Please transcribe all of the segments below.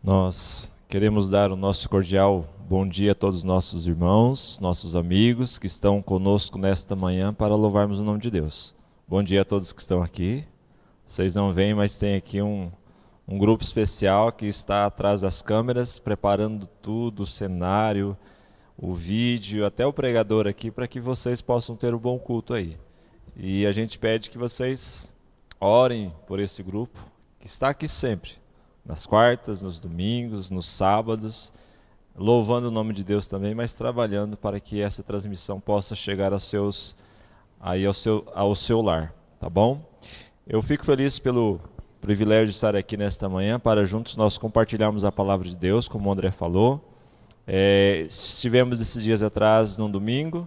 Nós queremos dar o nosso cordial bom dia a todos os nossos irmãos, nossos amigos que estão conosco nesta manhã para louvarmos o nome de Deus. Bom dia a todos que estão aqui. Vocês não veem, mas tem aqui um grupo especial que está atrás das câmeras, preparando tudo, o cenário, o vídeo, até o pregador aqui, para que vocês possam ter um bom culto aí. E a gente pede que vocês orem por esse grupo, que está aqui sempre, nas quartas, nos domingos, nos sábados, louvando o nome de Deus também, mas trabalhando para que essa transmissão possa chegar ao seu lar, tá bom? Eu fico feliz pelo privilégio de estar aqui nesta manhã para juntos nós compartilharmos a palavra de Deus, como o André falou. Estivemos esses dias atrás num domingo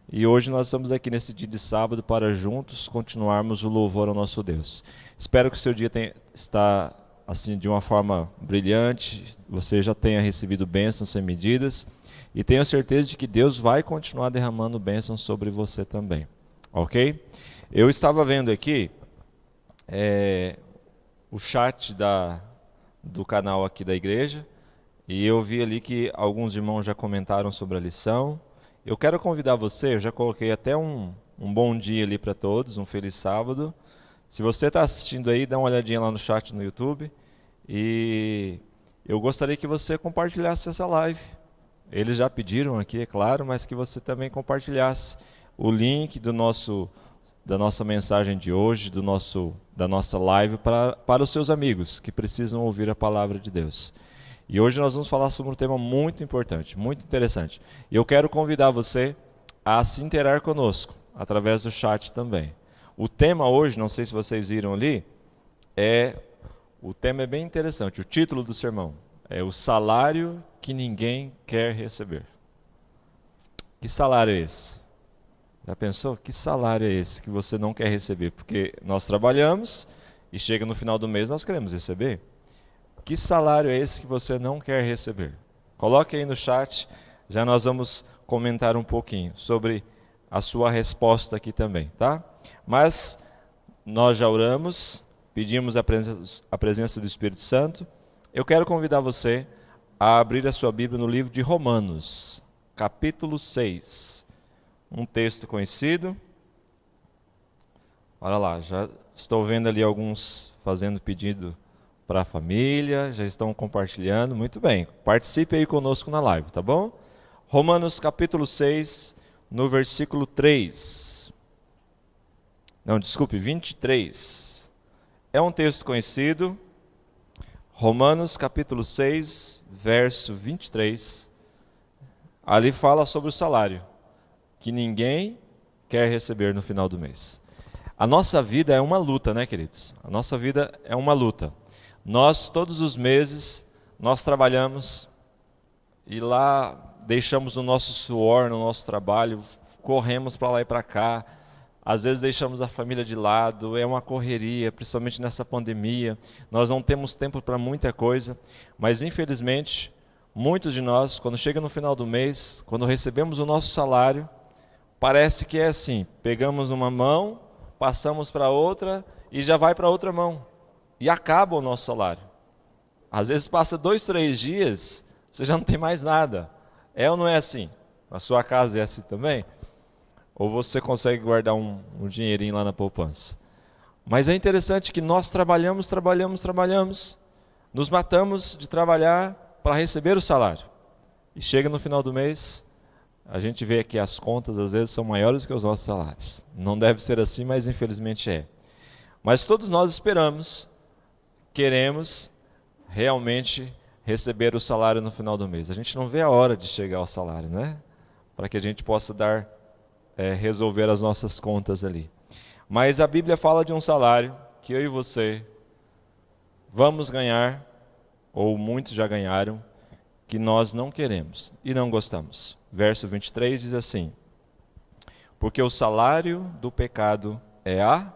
e hoje nós estamos aqui nesse dia de sábado para juntos continuarmos o louvor ao nosso Deus. Espero que o seu dia está assim de uma forma brilhante, você já tenha recebido bênçãos sem medidas e tenho certeza de que Deus vai continuar derramando bênçãos sobre você também, ok? Eu estava vendo aqui o chat do canal aqui da igreja e eu vi ali que alguns irmãos já comentaram sobre a lição. Eu quero convidar você, eu já coloquei até um bom dia ali para todos, um feliz sábado. Se você está assistindo aí, dá uma olhadinha lá no chat no YouTube. E eu gostaria que você compartilhasse essa live. Eles já pediram aqui, é claro, mas que você também compartilhasse o link da nossa mensagem de hoje, da nossa live para os seus amigos que precisam ouvir a palavra de Deus. E hoje nós vamos falar sobre um tema muito importante, muito interessante. E eu quero convidar você a se interar conosco, através do chat também. O tema hoje, não sei se vocês viram ali, o tema é bem interessante. O título do sermão é o salário que ninguém quer receber. Que salário é esse? Já pensou? Que salário é esse que você não quer receber? Porque nós trabalhamos e chega no final do mês nós queremos receber. Que salário é esse que você não quer receber? Coloque aí no chat, já nós vamos comentar um pouquinho sobre a sua resposta aqui também, tá? Mas nós já oramos, pedimos a presença do Espírito Santo. Eu quero convidar você a abrir a sua Bíblia no livro de Romanos, capítulo 6. Um texto conhecido. Olha lá, já estou vendo ali alguns fazendo pedido para a família, já estão compartilhando, muito bem. Participe aí conosco na live, tá bom? Romanos capítulo 6, no versículo 3. Não, desculpe, 23. É um texto conhecido. Romanos capítulo 6, verso 23. Ali fala sobre o salário que ninguém quer receber no final do mês. A nossa vida é uma luta, né, queridos? A nossa vida é uma luta. Nós, todos os meses, nós trabalhamos e lá deixamos o nosso suor no nosso trabalho, corremos para lá e para cá, às vezes deixamos a família de lado, é uma correria, principalmente nessa pandemia, nós não temos tempo para muita coisa, mas infelizmente, muitos de nós, quando chega no final do mês, quando recebemos o nosso salário, parece que é assim, pegamos numa mão, passamos para outra e já vai para outra mão. E acaba o nosso salário. Às vezes passa 2, 3 dias, você já não tem mais nada. É ou não é assim? Na sua casa é assim também? Ou você consegue guardar um dinheirinho lá na poupança? Mas é interessante que nós trabalhamos, nos matamos de trabalhar para receber o salário. E chega no final do mês, a gente vê que as contas às vezes são maiores que os nossos salários. Não deve ser assim, mas infelizmente é. Mas todos nós esperamos, queremos realmente receber o salário no final do mês. A gente não vê a hora de chegar ao salário, né? Para que a gente possa resolver as nossas contas ali. Mas a Bíblia fala de um salário que eu e você vamos ganhar, ou muitos já ganharam, que nós não queremos e não gostamos. Verso 23 diz assim: porque o salário do pecado é a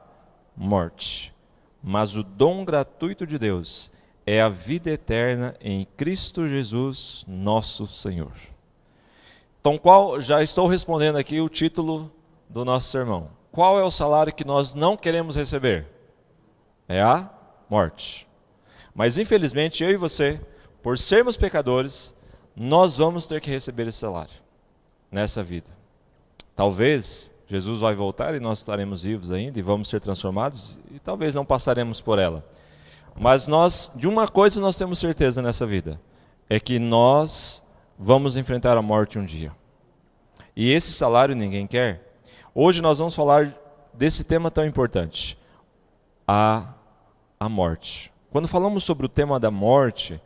morte, mas o dom gratuito de Deus é a vida eterna em Cristo Jesus, nosso Senhor. Então, já estou respondendo aqui o título do nosso sermão. Qual é o salário que nós não queremos receber? É a morte. Mas infelizmente eu e você por sermos pecadores, nós vamos ter que receber esse salário nessa vida. Talvez Jesus vai voltar e nós estaremos vivos ainda e vamos ser transformados e talvez não passaremos por ela. Mas de uma coisa nós temos certeza nessa vida, é que nós vamos enfrentar a morte um dia. E esse salário ninguém quer. Hoje nós vamos falar desse tema tão importante, a morte. Quando falamos sobre o tema da morte,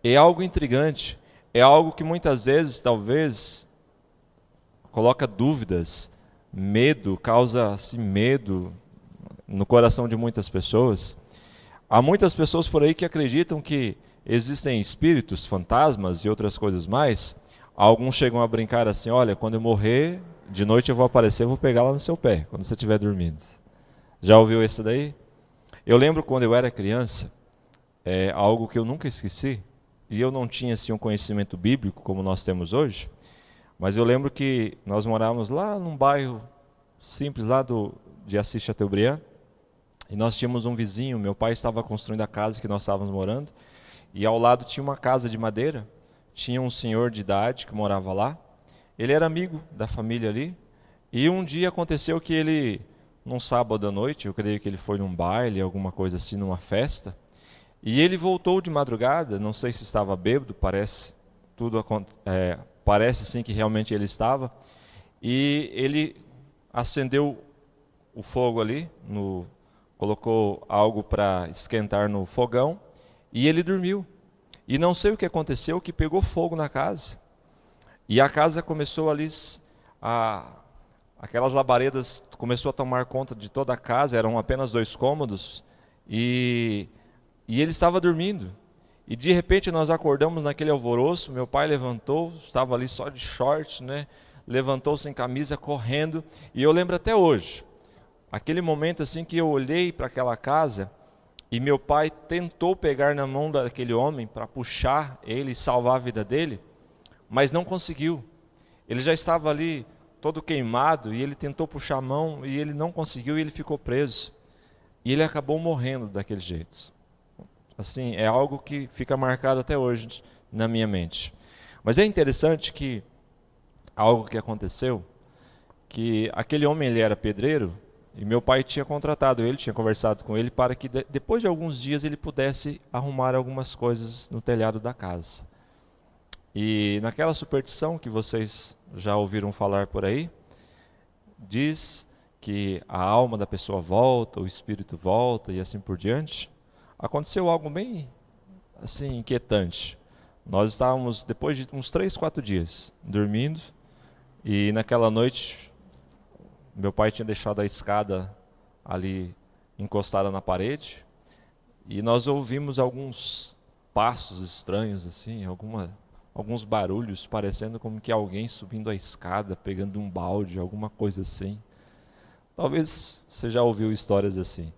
é algo intrigante, é algo que muitas vezes, talvez, coloca dúvidas, medo, causa assim, medo no coração de muitas pessoas. Há muitas pessoas por aí que acreditam que existem espíritos, fantasmas e outras coisas mais. Alguns chegam a brincar assim, olha, quando eu morrer, de noite eu vou aparecer, eu vou pegar lá no seu pé, quando você estiver dormindo. Já ouviu esse daí? Eu lembro quando eu era criança, algo que eu nunca esqueci, e eu não tinha assim, um conhecimento bíblico como nós temos hoje, mas eu lembro que nós morávamos lá num bairro simples, lá de Assis Chateaubriand, e nós tínhamos um vizinho, meu pai estava construindo a casa que nós estávamos morando, e ao lado tinha uma casa de madeira, tinha um senhor de idade que morava lá, ele era amigo da família ali, e um dia aconteceu que ele, num sábado à noite, eu creio que ele foi num baile, alguma coisa assim, numa festa, e ele voltou de madrugada, não sei se estava bêbado, parece sim que realmente ele estava, e ele acendeu o fogo ali, colocou algo para esquentar no fogão, e ele dormiu. E não sei o que aconteceu, que pegou fogo na casa. E a casa começou ali, aquelas labaredas começou a tomar conta de toda a casa, eram apenas 2 cômodos, e ele estava dormindo. E de repente nós acordamos naquele alvoroço, meu pai levantou, estava ali só de short, né? Levantou sem camisa, correndo, e eu lembro até hoje, aquele momento assim que eu olhei para aquela casa, e meu pai tentou pegar na mão daquele homem para puxar ele e salvar a vida dele, mas não conseguiu. Ele já estava ali todo queimado, e ele tentou puxar a mão, e ele não conseguiu, e ele ficou preso. E ele acabou morrendo daquele jeito. Assim, é algo que fica marcado até hoje na minha mente. Mas é interessante que algo que aconteceu, que aquele homem ele era pedreiro, e meu pai tinha contratado ele, tinha conversado com ele para que depois de alguns dias ele pudesse arrumar algumas coisas no telhado da casa. E naquela superstição que vocês já ouviram falar por aí, diz que a alma da pessoa volta, o espírito volta e assim por diante. Aconteceu algo bem assim inquietante. Nós estávamos, depois de uns 3, 4 dias, dormindo, e naquela noite meu pai tinha deixado a escada ali encostada na parede, e nós ouvimos alguns passos estranhos, assim, alguns barulhos, parecendo como que alguém subindo a escada, pegando um balde, alguma coisa assim. Talvez você já ouviu histórias assim.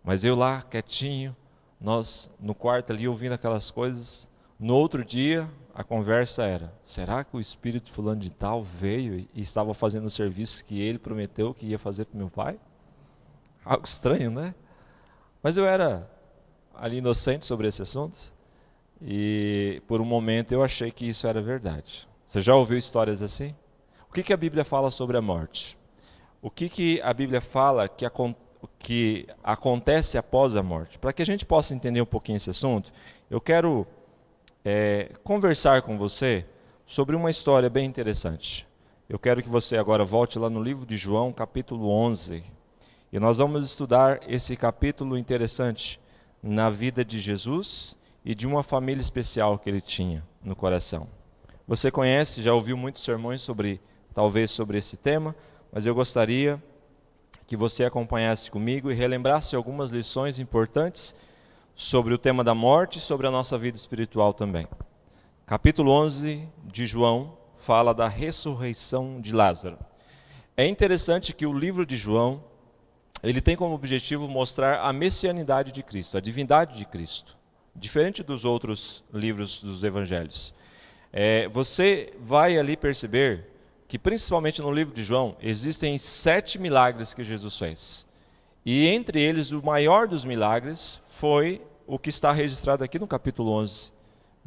Mas eu lá, quietinho, nós no quarto ali ouvindo aquelas coisas. No outro dia, a conversa era, será que o espírito fulano de tal veio e estava fazendo o serviço que ele prometeu que ia fazer para o meu pai? Algo estranho, né? Mas eu era ali inocente sobre esse assunto, e por um momento eu achei que isso era verdade. Você já ouviu histórias assim? O que a Bíblia fala sobre a morte? O que a Bíblia fala que acontece após a morte? Para que a gente possa entender um pouquinho esse assunto, eu quero conversar com você sobre uma história bem interessante. Eu quero que você agora volte lá no livro de João, capítulo 11. E nós vamos estudar esse capítulo interessante na vida de Jesus e de uma família especial que ele tinha no coração. Você conhece, já ouviu muitos sermões talvez sobre esse tema, mas eu gostaria que você acompanhasse comigo e relembrasse algumas lições importantes sobre o tema da morte e sobre a nossa vida espiritual também. Capítulo 11 de João fala da ressurreição de Lázaro. É interessante que o livro de João, ele tem como objetivo mostrar a messianidade de Cristo, a divindade de Cristo, diferente dos outros livros dos evangelhos. Você vai ali perceber que principalmente no livro de João existem 7 milagres que Jesus fez. E entre eles o maior dos milagres foi o que está registrado aqui no capítulo 11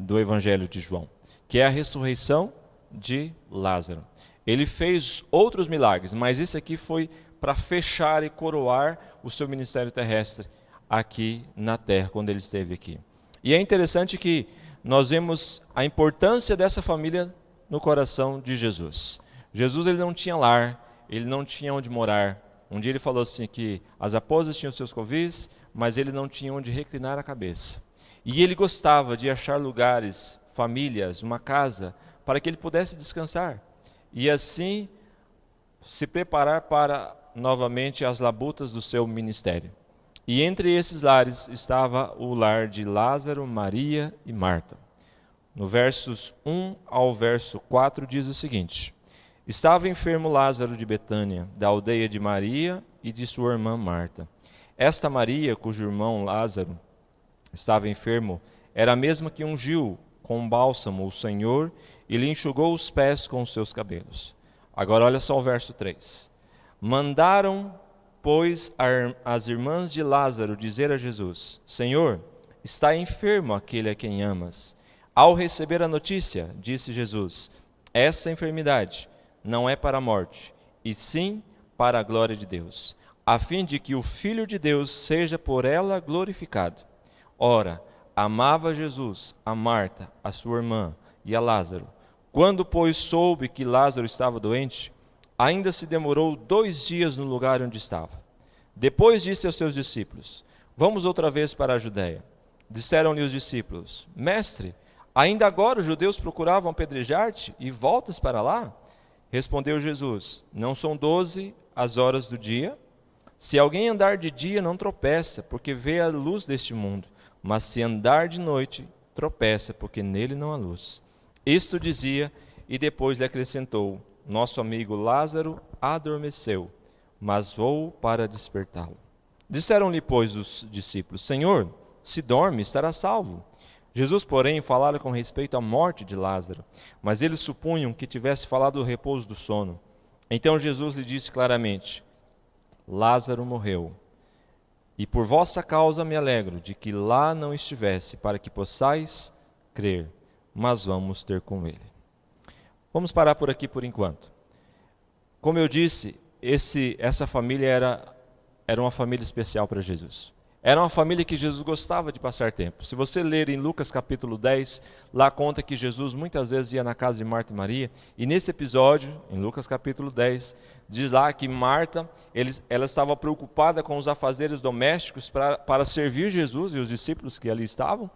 do Evangelho de João, que é a ressurreição de Lázaro. Ele fez outros milagres, mas esse aqui foi para fechar e coroar o seu ministério terrestre aqui na terra, quando ele esteve aqui. E é interessante que nós vemos a importância dessa família no coração de Jesus. Jesus, ele não tinha lar, ele não tinha onde morar. Um dia ele falou assim que as raposas tinham seus covis, mas ele não tinha onde reclinar a cabeça. E ele gostava de achar lugares, famílias, uma casa, para que ele pudesse descansar. E assim se preparar para novamente as labutas do seu ministério. E entre esses lares estava o lar de Lázaro, Maria e Marta. No versos 1 ao verso 4 diz o seguinte: Estava enfermo Lázaro de Betânia, da aldeia de Maria e de sua irmã Marta. Esta Maria, cujo irmão Lázaro estava enfermo, era a mesma que ungiu com bálsamo o Senhor e lhe enxugou os pés com os seus cabelos. Agora olha só o verso 3. Mandaram, pois, as irmãs de Lázaro dizer a Jesus: Senhor, está enfermo aquele a quem amas. Ao receber a notícia, disse Jesus: Essa enfermidade não é para a morte, e sim para a glória de Deus, a fim de que o Filho de Deus seja por ela glorificado. Ora, amava Jesus a Marta, a sua irmã, e a Lázaro. Quando, pois, soube que Lázaro estava doente, ainda se demorou 2 dias no lugar onde estava. Depois disse aos seus discípulos: Vamos outra vez para a Judéia. Disseram-lhe os discípulos: Mestre, ainda agora os judeus procuravam apedrejar-te e voltas para lá? Respondeu Jesus: Não são 12 as horas do dia? Se alguém andar de dia, não tropeça, porque vê a luz deste mundo. Mas se andar de noite, tropeça, porque nele não há luz. Isto dizia, e depois lhe acrescentou: Nosso amigo Lázaro adormeceu, mas vou para despertá-lo. Disseram-lhe, pois, os discípulos: Senhor, se dorme, estará salvo. Jesus, porém, falara com respeito à morte de Lázaro, mas eles supunham que tivesse falado do repouso do sono. Então Jesus lhe disse claramente: Lázaro morreu, e por vossa causa me alegro de que lá não estivesse, para que possais crer, mas vamos ter com ele. Vamos parar por aqui por enquanto. Como eu disse, essa família era uma família especial para Jesus. Era uma família que Jesus gostava de passar tempo. Se você ler em Lucas capítulo 10, lá conta que Jesus muitas vezes ia na casa de Marta e Maria. E nesse episódio, em Lucas capítulo 10, diz lá que Marta, ela estava preocupada com os afazeres domésticos para servir Jesus e os discípulos que ali estavam.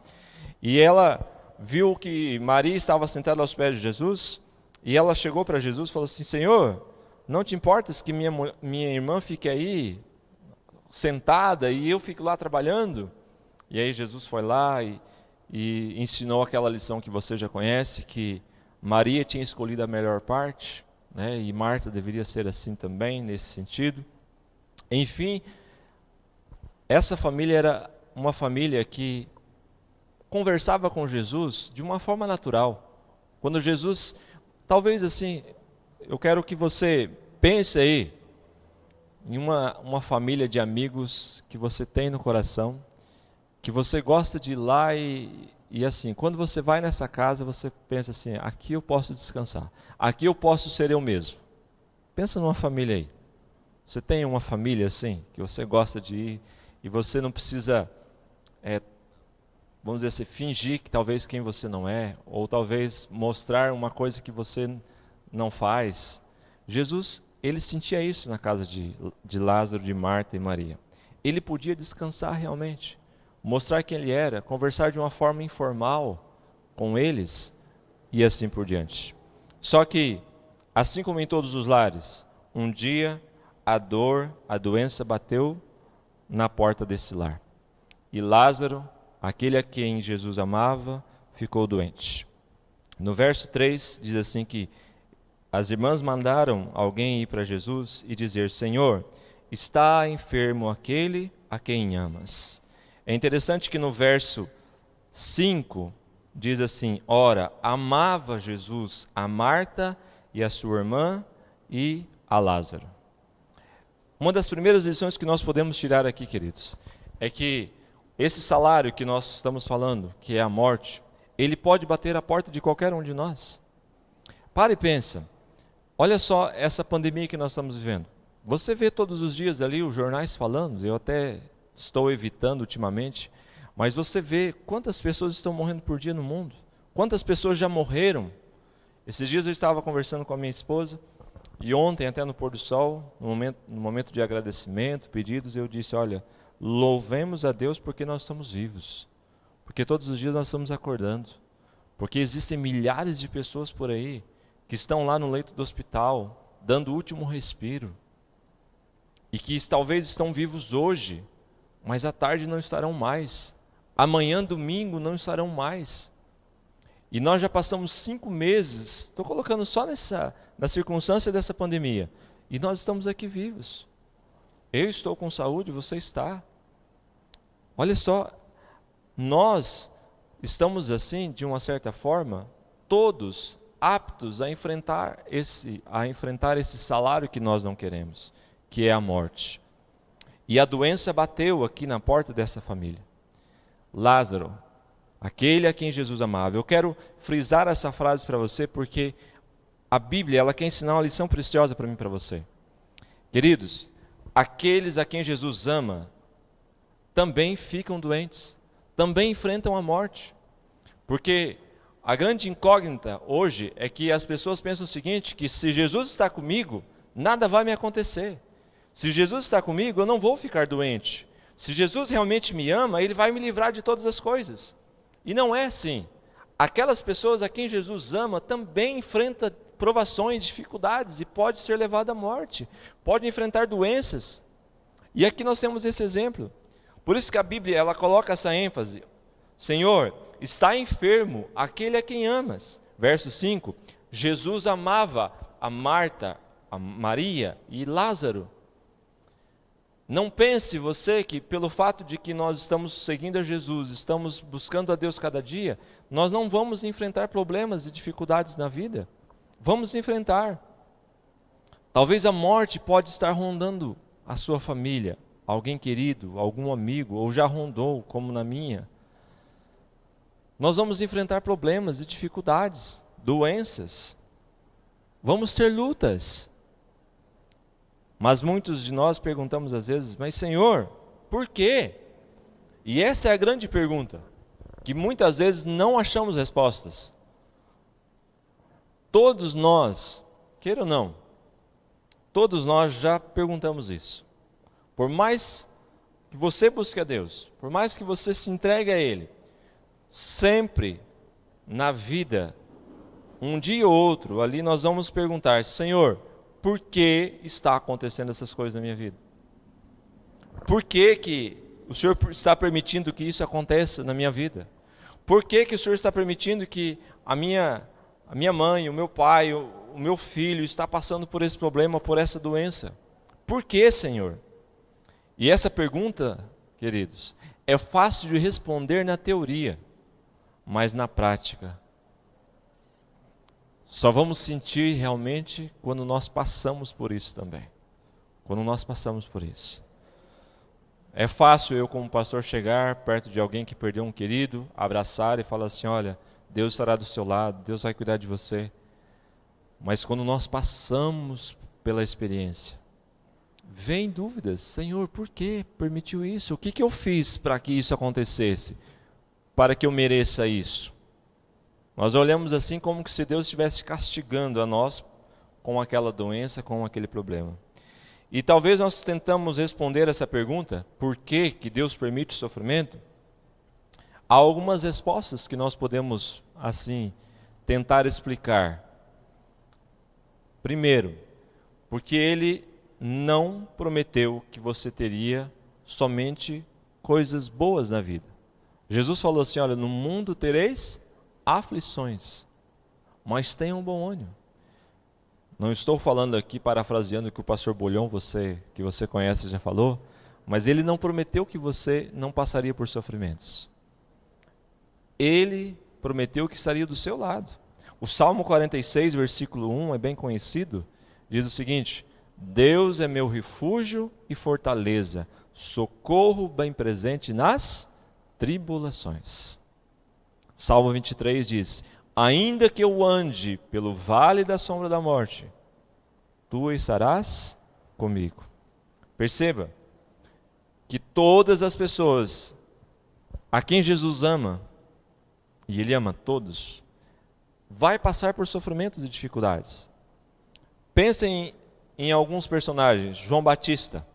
E ela viu que Maria estava sentada aos pés de Jesus. E ela chegou para Jesus e falou assim: Senhor, não te importas que minha irmã fique aí sentada e eu fico lá trabalhando? E aí Jesus foi lá e ensinou aquela lição que você já conhece, que Maria tinha escolhido a melhor parte, né? E Marta deveria ser assim também, nesse sentido. Enfim, essa família era uma família que conversava com Jesus de uma forma natural. Quando Jesus, talvez assim, eu quero que você pense aí em uma família de amigos que você tem no coração, que você gosta de ir lá e assim, quando você vai nessa casa, você pensa assim: aqui eu posso descansar, aqui eu posso ser eu mesmo. Pensa numa família aí. Você tem uma família assim, que você gosta de ir e você não precisa, vamos dizer assim, fingir que talvez quem você não é, ou talvez mostrar uma coisa que você não faz. Jesus, ele sentia isso na casa de Lázaro, de Marta e Maria. Ele podia descansar realmente, mostrar quem ele era, conversar de uma forma informal com eles e assim por diante. Só que, assim como em todos os lares, um dia a dor, a doença bateu na porta desse lar. E Lázaro, aquele a quem Jesus amava, ficou doente. No verso 3 diz assim que as irmãs mandaram alguém ir para Jesus e dizer: Senhor, está enfermo aquele a quem amas. É interessante que no verso 5 diz assim: Ora, amava Jesus a Marta e a sua irmã e a Lázaro. Uma das primeiras lições que nós podemos tirar aqui, queridos, é que esse salário que nós estamos falando, que é a morte, Ele pode bater a porta de qualquer um de nós. Para e pensa. Olha só essa pandemia que nós estamos vivendo. Você vê todos os dias ali os jornais falando, eu até estou evitando ultimamente, mas você vê quantas pessoas estão morrendo por dia no mundo. Quantas pessoas já morreram. Esses dias eu estava conversando com a minha esposa, e ontem até no pôr do sol, no momento de agradecimento, pedidos, eu disse, olha, louvemos a Deus porque nós estamos vivos. Porque todos os dias nós estamos acordando. Porque existem milhares de pessoas por aí que estão lá no leito do hospital, dando o último respiro. E que talvez estão vivos hoje, mas à tarde não estarão mais. Amanhã, domingo, não estarão mais. E nós já passamos 5 meses, estou colocando só na circunstância dessa pandemia, e nós estamos aqui vivos. Eu estou com saúde, você está. Olha só, nós estamos assim, de uma certa forma, todos aptos a enfrentar esse salário que nós não queremos, que é a morte. E a doença bateu aqui na porta dessa família. Lázaro, aquele a quem Jesus amava. Eu quero frisar essa frase para você porque a Bíblia, ela quer ensinar uma lição preciosa para mim e para você. Queridos, aqueles a quem Jesus ama também ficam doentes, também enfrentam a morte. Porque a grande incógnita hoje é que as pessoas pensam o seguinte, que se Jesus está comigo, nada vai me acontecer. Se Jesus está comigo, eu não vou ficar doente. Se Jesus realmente me ama, Ele vai me livrar de todas as coisas. E não é assim. Aquelas pessoas a quem Jesus ama também enfrentam provações, dificuldades e pode ser levado à morte. Pode enfrentar doenças. E aqui nós temos esse exemplo. Por isso que a Bíblia ela coloca essa ênfase. Senhor, está enfermo aquele a quem amas. Verso 5. Jesus amava a Marta, a Maria e Lázaro. Não pense você que pelo fato de que nós estamos seguindo a Jesus, estamos buscando a Deus cada dia, nós não vamos enfrentar problemas e dificuldades na vida. Vamos enfrentar. Talvez a morte pode estar rondando a sua família, alguém querido, algum amigo, ou já rondou, como na minha. Nós vamos enfrentar problemas e dificuldades, doenças. Vamos ter lutas. Mas muitos de nós perguntamos às vezes, mas Senhor, por quê? E essa é a grande pergunta, que muitas vezes não achamos respostas. Todos nós, queira ou não, todos nós já perguntamos isso. Por mais que você busque a Deus, por mais que você se entregue a Ele, sempre na vida, um dia ou outro, ali nós vamos perguntar, Senhor, por que está acontecendo essas coisas na minha vida? Por que o Senhor está permitindo que isso aconteça na minha vida? Por que o Senhor está permitindo que a minha mãe, o meu pai, o meu filho está passando por esse problema, por essa doença? Por que, Senhor? E essa pergunta, queridos, é fácil de responder na teoria, mas na prática, só vamos sentir realmente quando nós passamos por isso também. Quando nós passamos por isso. É fácil eu como pastor chegar perto de alguém que perdeu um querido, abraçar e falar assim, olha, Deus estará do seu lado, Deus vai cuidar de você. Mas quando nós passamos pela experiência, vem dúvidas. Senhor, por que permitiu isso? O que eu fiz para que isso acontecesse? Para que eu mereça isso? Nós olhamos assim como se Deus estivesse castigando a nós com aquela doença, com aquele problema. E talvez nós tentamos responder essa pergunta, por que Deus permite o sofrimento? Há algumas respostas que nós podemos, assim, tentar explicar. Primeiro, porque Ele não prometeu que você teria somente coisas boas na vida. Jesus falou assim, olha, no mundo tereis aflições, mas tenham bom ânimo. Não estou falando aqui parafraseando o que o pastor Bolhão, que você conhece, já falou, mas ele não prometeu que você não passaria por sofrimentos. Ele prometeu que estaria do seu lado. O Salmo 46, versículo 1, é bem conhecido, diz o seguinte, Deus é meu refúgio e fortaleza, socorro bem presente nas tribulações. Salmo 23 diz: ainda que eu ande pelo vale da sombra da morte, tu estarás comigo. Perceba que todas as pessoas a quem Jesus ama, e Ele ama todos, vai passar por sofrimentos e dificuldades. Pensem em alguns personagens. João Batista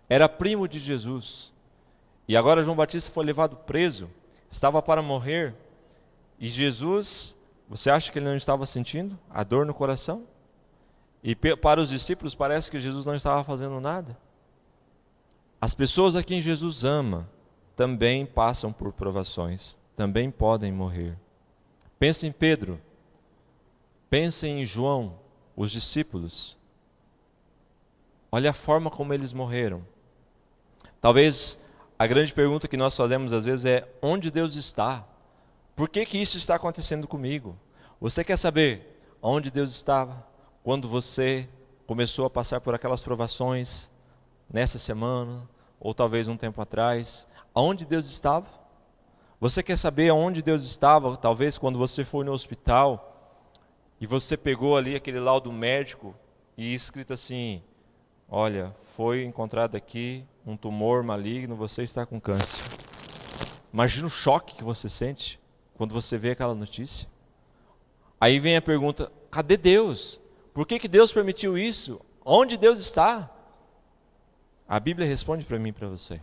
era primo de Jesus, e agora João Batista foi levado preso, estava para morrer, e Jesus, você acha que ele não estava sentindo a dor no coração? E para os discípulos parece que Jesus não estava fazendo nada. As pessoas a quem Jesus ama também passam por provações, também podem morrer. Pense em Pedro, pense em João, os discípulos. Olha a forma como eles morreram. Talvez a grande pergunta que nós fazemos às vezes é: onde Deus está? Por que isso está acontecendo comigo? Você quer saber onde Deus estava quando você começou a passar por aquelas provações nessa semana, ou talvez um tempo atrás? Aonde Deus estava? Você quer saber aonde Deus estava, talvez quando você foi no hospital e você pegou ali aquele laudo médico e escrito assim: olha, foi encontrado aqui um tumor maligno, você está com câncer. Imagina o choque que você sente quando você vê aquela notícia. Aí vem a pergunta: cadê Deus? Por que Deus permitiu isso? Onde Deus está? A Bíblia responde para mim e para você: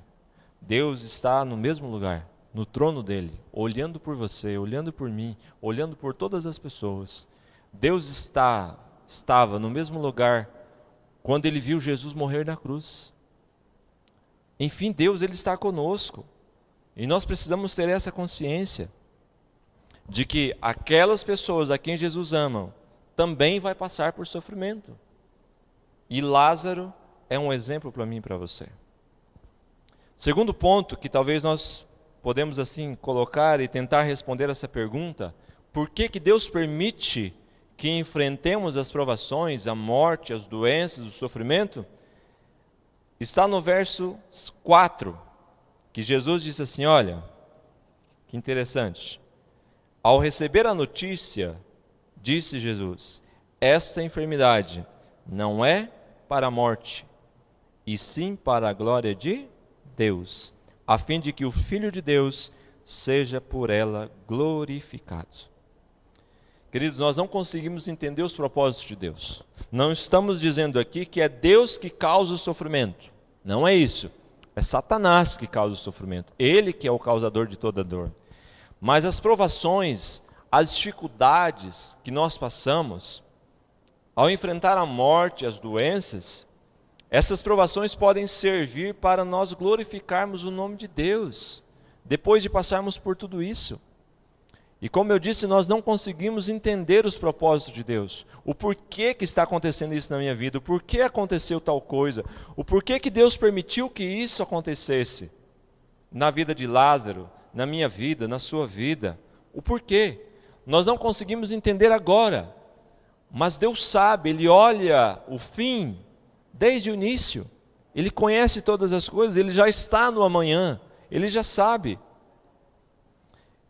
Deus está no mesmo lugar, no trono dele, olhando por você, olhando por mim, olhando por todas as pessoas. Deus estava no mesmo lugar quando ele viu Jesus morrer na cruz. Enfim, Deus, ele está conosco. E nós precisamos ter essa consciência de que aquelas pessoas a quem Jesus ama também vai passar por sofrimento. E Lázaro é um exemplo para mim e para você. Segundo ponto que talvez nós podemos assim colocar e tentar responder essa pergunta: por que Deus permite que enfrentemos as provações, a morte, as doenças, o sofrimento? Está no verso 4, que Jesus disse assim: olha, que interessante. Ao receber a notícia, disse Jesus: esta enfermidade não é para a morte, e sim para a glória de Deus, a fim de que o Filho de Deus seja por ela glorificado. Queridos, nós não conseguimos entender os propósitos de Deus. Não estamos dizendo aqui que é Deus que causa o sofrimento. Não é isso. É Satanás que causa o sofrimento. Ele que é o causador de toda dor. Mas as provações, as dificuldades que nós passamos, ao enfrentar a morte, as doenças, essas provações podem servir para nós glorificarmos o nome de Deus, depois de passarmos por tudo isso. E como eu disse, nós não conseguimos entender os propósitos de Deus. O porquê que está acontecendo isso na minha vida, o porquê aconteceu tal coisa, o porquê que Deus permitiu que isso acontecesse na vida de Lázaro, na minha vida, na sua vida. O porquê? Nós não conseguimos entender agora, mas Deus sabe, Ele olha o fim desde o início. Ele conhece todas as coisas, Ele já está no amanhã, Ele já sabe.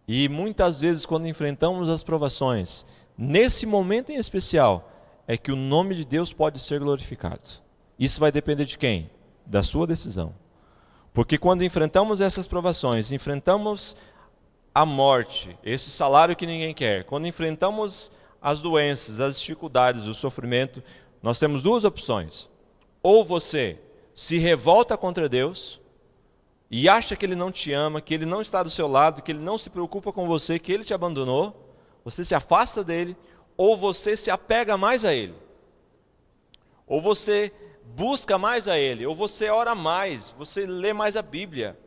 E muitas vezes quando enfrentamos as provações, nesse momento em especial, é que o nome de Deus pode ser glorificado. Isso vai depender de quem? Da sua decisão. Porque quando enfrentamos essas provações, enfrentamos a morte, esse salário que ninguém quer, quando enfrentamos as doenças, as dificuldades, o sofrimento, nós temos duas opções. Ou você se revolta contra Deus e acha que Ele não te ama, que Ele não está do seu lado, que Ele não se preocupa com você, que Ele te abandonou, você se afasta dEle, ou você se apega mais a Ele. Ou você busca mais a Ele, ou você ora mais, você lê mais a Bíblia,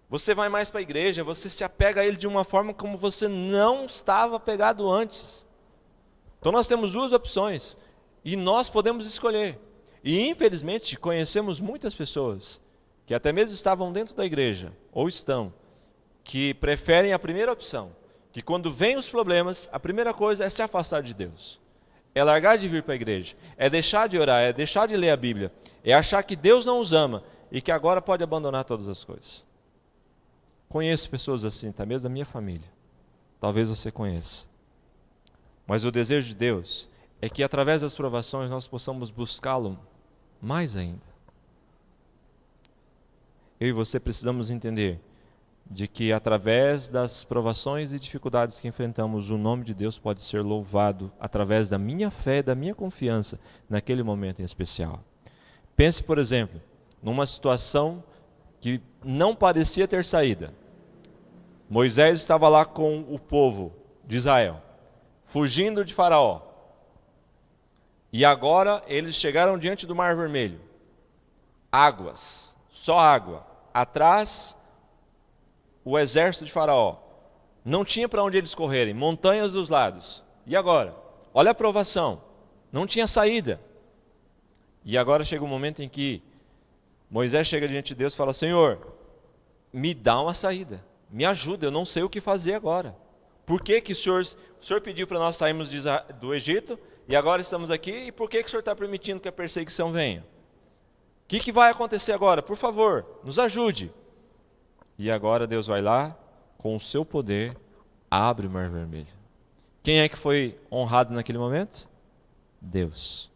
você vai mais para a igreja, você se apega a Ele de uma forma como você não estava apegado antes. Então nós temos duas opções, e nós podemos escolher. E infelizmente conhecemos muitas pessoas que até mesmo estavam dentro da igreja, ou estão, que preferem a primeira opção, que quando vêm os problemas, a primeira coisa é se afastar de Deus, é largar de vir para a igreja, é deixar de orar, é deixar de ler a Bíblia, é achar que Deus não os ama e que agora pode abandonar todas as coisas. Conheço pessoas assim, até mesmo da minha família. talvez você conheça. Mas o desejo de Deus é que através das provações nós possamos buscá-lo mais ainda. Eu e você precisamos entender de que através das provações e dificuldades que enfrentamos, o nome de Deus pode ser louvado através da minha fé, da minha confiança naquele momento em especial. Pense, por exemplo, numa situação que não parecia ter saída. Moisés estava lá com o povo de Israel, fugindo de Faraó. E agora eles chegaram diante do Mar Vermelho. Águas, só água. Atrás, o exército de Faraó. Não tinha para onde eles correrem, montanhas dos lados. E agora? Olha a provação. Não tinha saída. E agora chega um momento em que Moisés chega diante de Deus e fala: Senhor, me dá uma saída. Me ajuda, eu não sei o que fazer agora. Por que o Senhor pediu para nós sairmos do Egito e agora estamos aqui? E por que o Senhor está permitindo que a perseguição venha? O que vai acontecer agora? Por favor, nos ajude. E agora Deus vai lá, com o seu poder, abre o Mar Vermelho. Quem é que foi honrado naquele momento? Deus.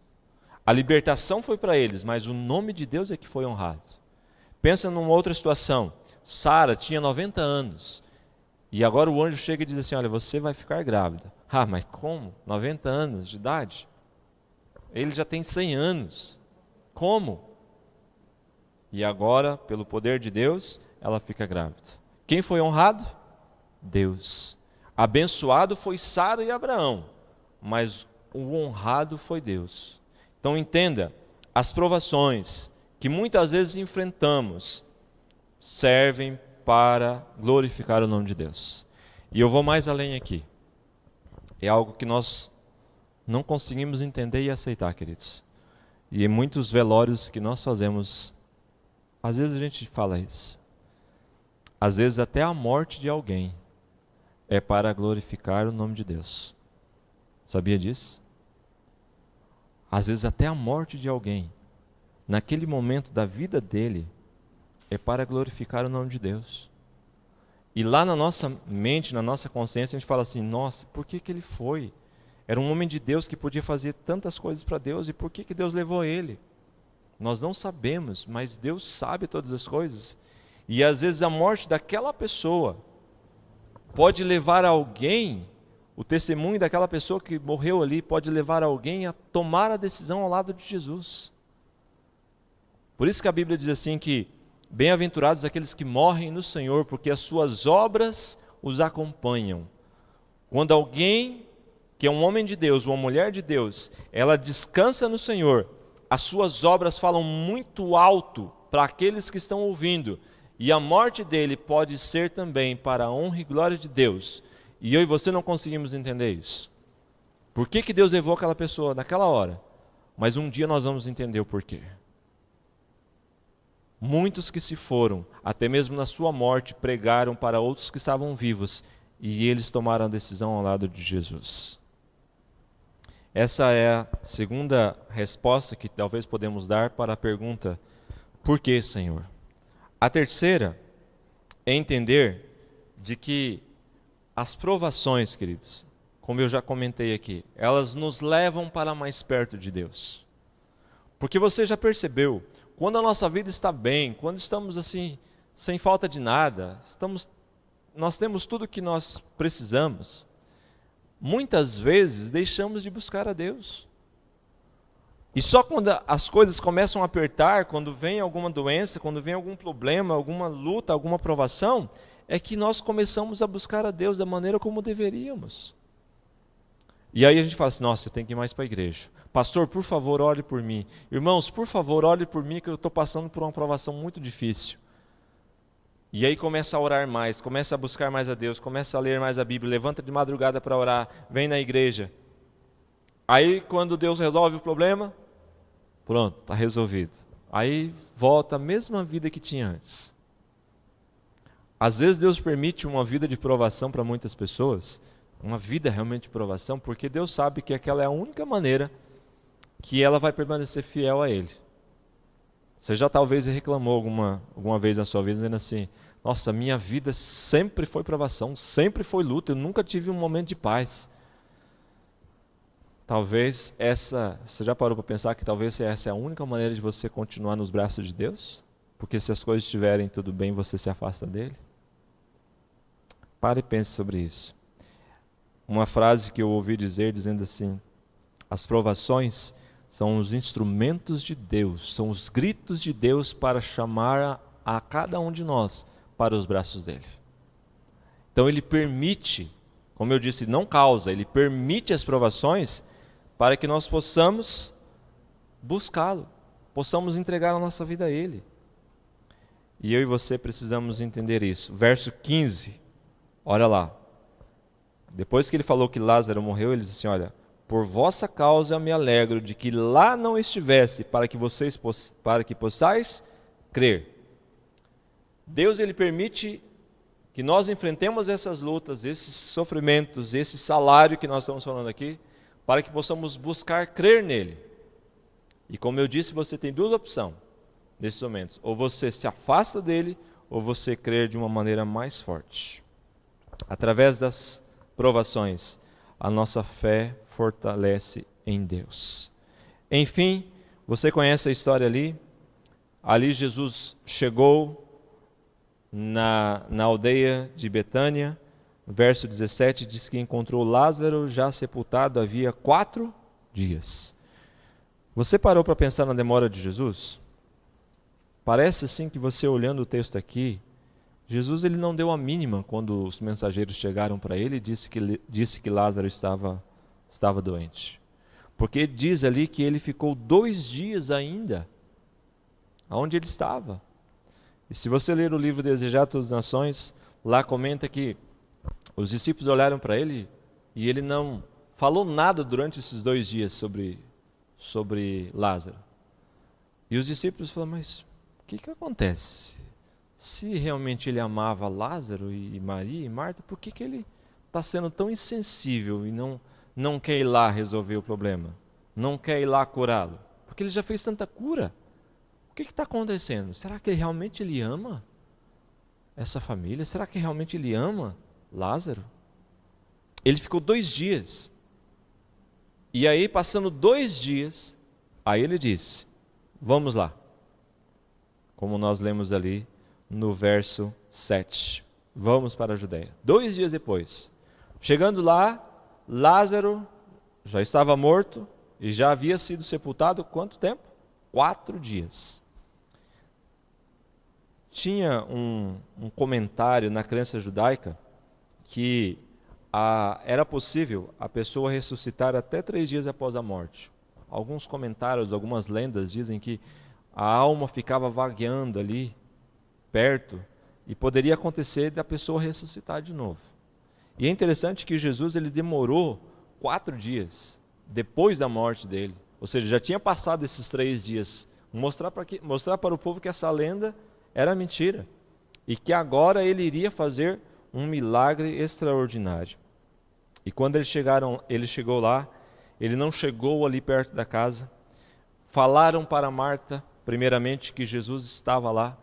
A libertação foi para eles, mas o nome de Deus é que foi honrado. Pensa numa outra situação. Sara tinha 90 anos. E agora o anjo chega e diz assim: olha, você vai ficar grávida. Ah, mas como? 90 anos de idade? Ele já tem 100 anos. Como? E agora, pelo poder de Deus, ela fica grávida. Quem foi honrado? Deus. Abençoado foi Sara e Abraão, mas o honrado foi Deus. Então entenda, as provações que muitas vezes enfrentamos servem para glorificar o nome de Deus. E eu vou mais além aqui. É algo que nós não conseguimos entender e aceitar, queridos. E em muitos velórios que nós fazemos, às vezes a gente fala isso. Às vezes até a morte de alguém é para glorificar o nome de Deus. Sabia disso? Às vezes até a morte de alguém, naquele momento da vida dele, é para glorificar o nome de Deus. E lá na nossa mente, na nossa consciência, a gente fala assim: nossa, por que ele foi? Era um homem de Deus que podia fazer tantas coisas para Deus, e por que Deus levou ele? Nós não sabemos, mas Deus sabe todas as coisas. E às vezes a morte daquela pessoa pode levar alguém, o testemunho daquela pessoa que morreu ali, pode levar alguém a tomar a decisão ao lado de Jesus. Por isso que a Bíblia diz assim que bem-aventurados aqueles que morrem no Senhor, porque as suas obras os acompanham. Quando alguém que é um homem de Deus, uma mulher de Deus, ela descansa no Senhor, as suas obras falam muito alto para aqueles que estão ouvindo, e a morte dele pode ser também para a honra e glória de Deus. E eu e você não conseguimos entender isso. Por que Deus levou aquela pessoa naquela hora? Mas um dia nós vamos entender o porquê. Muitos que se foram, até mesmo na sua morte, pregaram para outros que estavam vivos, e eles tomaram a decisão ao lado de Jesus. Essa é a segunda resposta que talvez podemos dar para a pergunta: por que, Senhor? A terceira é entender de que as provações, queridos, como eu já comentei aqui, elas nos levam para mais perto de Deus. Porque você já percebeu, quando a nossa vida está bem, quando estamos assim, sem falta de nada, nós temos tudo o que nós precisamos, muitas vezes deixamos de buscar a Deus. E só quando as coisas começam a apertar, quando vem alguma doença, quando vem algum problema, alguma luta, alguma provação, é que nós começamos a buscar a Deus da maneira como deveríamos. E aí a gente fala assim: nossa, eu tenho que ir mais para a igreja. Pastor, por favor, ore por mim. Irmãos, por favor, ore por mim, que eu estou passando por uma provação muito difícil. E aí começa a orar mais, começa a buscar mais a Deus, começa a ler mais a Bíblia, levanta de madrugada para orar, vem na igreja. Aí quando Deus resolve o problema, pronto, está resolvido. Aí volta a mesma vida que tinha antes. Às vezes Deus permite uma vida de provação para muitas pessoas, uma vida realmente de provação, porque Deus sabe que aquela é a única maneira que ela vai permanecer fiel a Ele. Você já talvez reclamou alguma vez na sua vida, dizendo assim: Nossa, minha vida sempre foi provação, sempre foi luta, eu nunca tive um momento de paz. Talvez você já parou para pensar que talvez essa é a única maneira de você continuar nos braços de Deus? Porque se as coisas estiverem tudo bem, você se afasta dele? Pare e pense sobre isso. Uma frase que eu ouvi dizer, dizendo assim: as provações são os instrumentos de Deus, são os gritos de Deus para chamar a cada um de nós para os braços dele. Então ele permite, como eu disse, não causa, ele permite as provações para que nós possamos buscá-lo, possamos entregar a nossa vida a ele. E eu e você precisamos entender isso. Verso 15, olha lá. Depois que ele falou que Lázaro morreu, ele disse assim: olha, por vossa causa eu me alegro de que lá não estivesse, para que possais crer. Deus, ele permite que nós enfrentemos essas lutas, esses sofrimentos, esse salário que nós estamos falando aqui, para que possamos buscar crer nele. E como eu disse, você tem duas opções nesses momentos: ou você se afasta dele, ou você crer de uma maneira mais forte. Através das provações, a nossa fé fortalece em Deus. Enfim, você conhece a história ali? Ali Jesus chegou na aldeia de Betânia. Verso 17 diz que encontrou Lázaro já sepultado havia 4 dias. Você parou para pensar na demora de Jesus? Parece assim que você, olhando o texto aqui, Jesus ele não deu a mínima quando os mensageiros chegaram para ele e disse que Lázaro estava doente. Porque diz ali que ele ficou 2 dias ainda onde ele estava. E se você ler o livro Desejar Todas as Nações, lá comenta que os discípulos olharam para ele e ele não falou nada durante esses 2 dias sobre Lázaro. E os discípulos falaram: mas o que acontece? Se realmente ele amava Lázaro e Maria e Marta, por que ele está sendo tão insensível e não quer ir lá resolver o problema? Não quer ir lá curá-lo? Porque ele já fez tanta cura. O que está acontecendo? Será que realmente ele ama essa família? Será que realmente ele ama Lázaro? Ele ficou 2 dias. E aí, passando 2 dias, aí ele disse: vamos lá. Como nós lemos ali no verso 7. Vamos para a Judeia. 2 dias depois. Chegando lá, Lázaro já estava morto e já havia sido sepultado quanto tempo? 4 dias. Tinha um comentário na crença judaica que era possível a pessoa ressuscitar até 3 dias após a morte. Alguns comentários, algumas lendas dizem que a alma ficava vagueando ali, perto, e poderia acontecer da pessoa ressuscitar de novo. E é interessante que Jesus ele demorou 4 dias depois da morte dele. Ou seja, já tinha passado esses 3 dias. Mostrar para o povo que essa lenda era mentira. E que agora ele iria fazer um milagre extraordinário. E quando ele chegou lá, ele não chegou ali perto da casa. Falaram para Marta, primeiramente, que Jesus estava lá.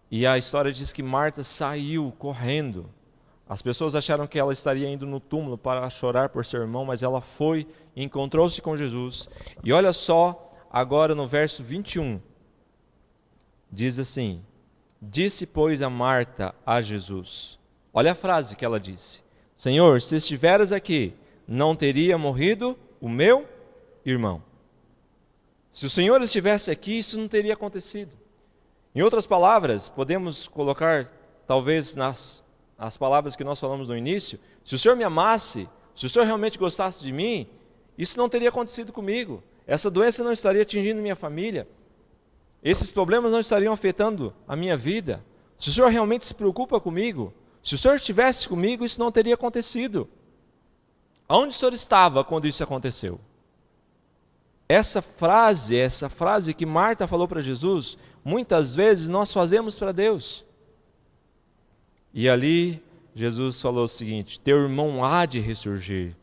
E a história diz que Marta saiu correndo. As pessoas acharam que ela estaria indo no túmulo para chorar por seu irmão, mas ela foi e encontrou-se com Jesus. E olha só, agora no verso 21, diz assim: disse, pois, a Marta a Jesus. Olha a frase que ela disse: Senhor, se estiveras aqui, não teria morrido o meu irmão. Se o Senhor estivesse aqui, isso não teria acontecido. Em outras palavras, podemos colocar, talvez, as palavras que nós falamos no início: se o Senhor me amasse, se o Senhor realmente gostasse de mim, isso não teria acontecido comigo. Essa doença não estaria atingindo minha família. Esses problemas não estariam afetando a minha vida. Se o Senhor realmente se preocupa comigo, se o Senhor estivesse comigo, isso não teria acontecido. Aonde o Senhor estava quando isso aconteceu? Essa frase que Marta falou para Jesus, muitas vezes nós fazemos para Deus. E ali Jesus falou o seguinte: teu irmão há de ressurgir.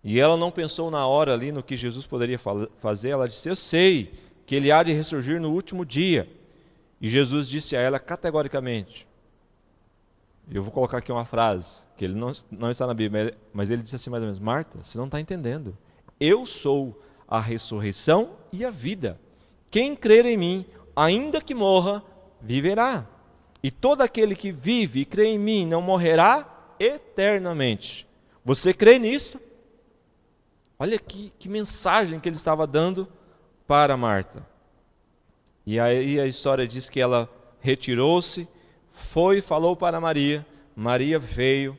E ela não pensou na hora ali no que Jesus poderia fazer. Ela disse: eu sei que ele há de ressurgir no último dia. E Jesus disse a ela categoricamente: Eu vou colocar aqui uma frase, que ele não está na Bíblia, mas ele disse assim mais ou menos: Marta, você não está entendendo. Eu sou a ressurreição e a vida. Quem crer em mim, ainda que morra, viverá. E todo aquele que vive e crê em mim não morrerá eternamente. Você crê nisso? Olha que mensagem que ele estava dando para Marta. E aí a história diz que ela retirou-se, foi e falou para Maria. Maria veio